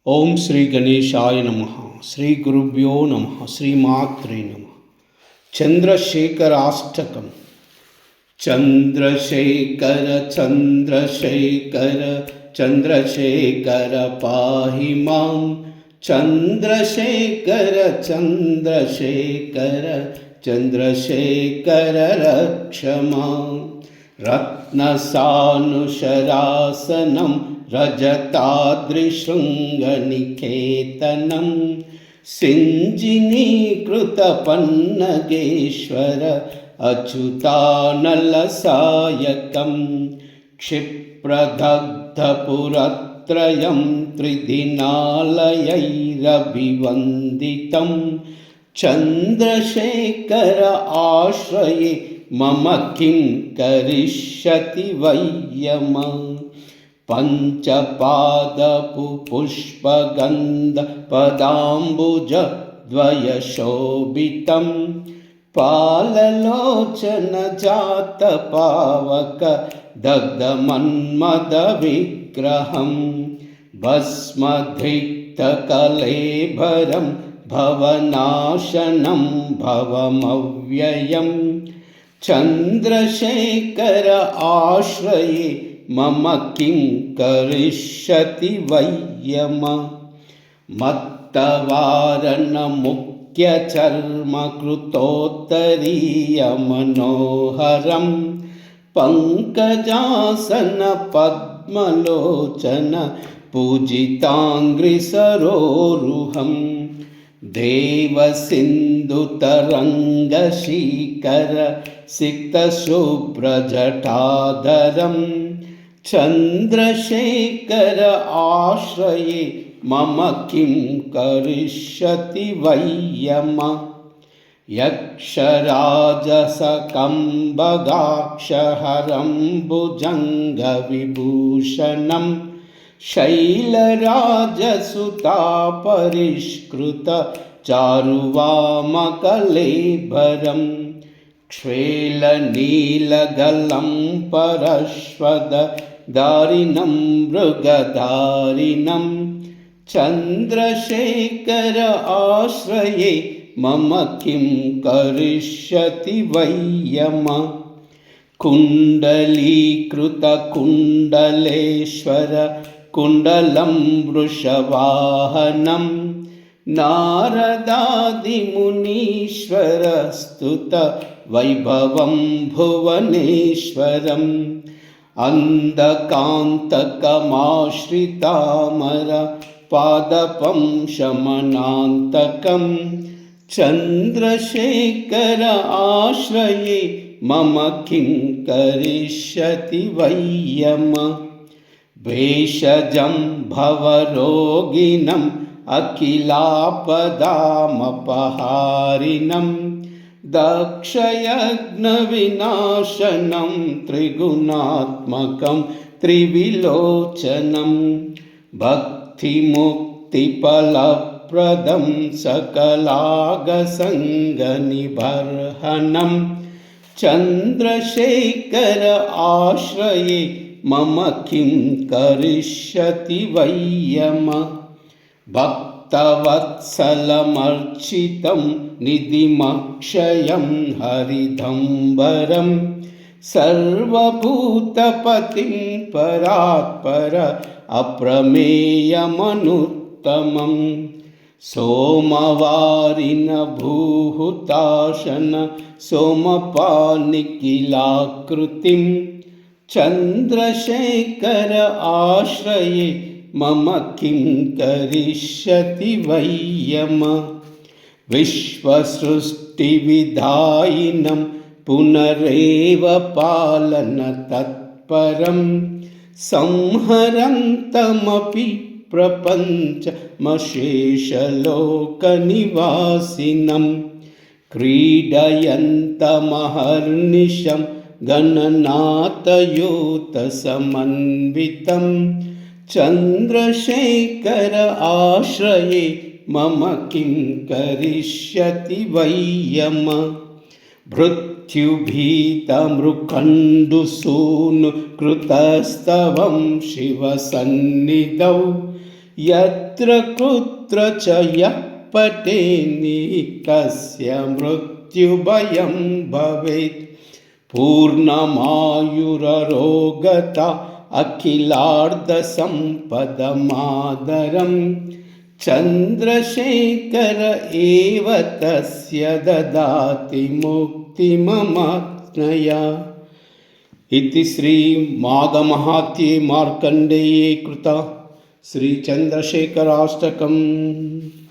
ओम श्री गणेशाय नमः। श्री गुरुभ्यो नमः। श्रीमात्रे नमः। चंद्रशेखराष्टकम्। चंद्रशेखर चंद्रशेखर चंद्रशेखर पाहि मां। चंद्रशेखर चंद्रशेखर चंद्रशेखर रक्ष मां। रत्नसानुशरासनं रजताद्रिशृङ्गनिकेतनं सिञ्जिनीकृतपन्नगेश्वर अच्युतानलसायकं। क्षिप्रदग्धपुरत्रयं त्रिदिनालयैरभिवन्दितं। चन्द्रशेखर आश्रये मम किं करिष्यति वैयम्। पञ्चपादपुष्पगन्धपदाम्बुजद्वयशोभितं पाललोचनजातपावक दग्धमन्मदविग्रहं। भस्मधिक्तकलेभरं भवनाशनं भवमव्ययम्। चन्द्रशेखर आश्रये मम किं करिष्यति वैयम्। मत्तवारणमुख्यचर्मकृतोत्तरीयमनोहरं पङ्कजासनपद्मलोचन पूजिताङ्घ्रिसरोरुहं। देवसिन्धुतरङ्गशीकर सिक्तशुभ्रजटाधरं। चन्द्रशेखर आश्रये मम किं करिष्यति वैयम्। यक्षराजसकम्बगाक्षहरं भुजङ्गविभूषणं शैलराजसुतापरिष्कृत चारुवामकलेभरं। क्ष्वेलनीलगलं परश्वदारिणं मृगधारिणं। चन्द्रशेखर आश्रये मम किं करिष्यति वैयम्। कुण्डलीकृतकुण्डलेश्वर कुण्डलं वृषवाहनं नारदादिमुनीश्वरस्तुत वैभवं भुवनेश्वरम्। अन्धकान्तकमाश्रितामर पादपं शमनान्तकं। चन्द्रशेखर आश्रये मम किं करिष्यति वैयम्। भेषजं भवरोगिणम् अखिलापदामपहारिणं। दक्षयज्ञविनाशनं त्रिगुणात्मकं त्रिविलोचनं। भक्तिमुक्तिफलप्रदं सकलागसङ्गनिबर्हनं। चन्द्रशेखर आश्रये मम किं करिष्यति वैयम्। भक्तवत्सलमर्चितं निधिमक्षयं हरिदम्बरं। सर्वभूतपतिं परात्पर अप्रमेयमनुत्तमं। सोमवारिणभूहुताशन सोमपानिखिलाकृतिं। चन्द्रशेखर आश्रये मम किं करिष्यति वैयम्। विश्वसृष्टिविधायिनं पुनरेव पालनतत्परं। संहरन्तमपि प्रपञ्चमशेषलोकनिवासिनं। क्रीडयन्तमहर्निशं गणनाथयूतसमन्वितं। चन्द्रशेखर आश्रये मम किं करिष्यति वैयम्। भृत्युभीतमृकण्डुसूनुकृतस्तवं शिवसन्निधौ। यत्र कुत्र च यः पठेन्निः कस्य मृत्युभयं भवेत्। पूर्णमायुररोगता अखिलार्धसम्पदमादरं चन्द्रशेखर एव तस्य ददाति मुक्तिममात्मया। इति श्रीमाघमाहात्म्ये मार्कण्डेये कृता श्रीचन्द्रशेखराष्टकम्।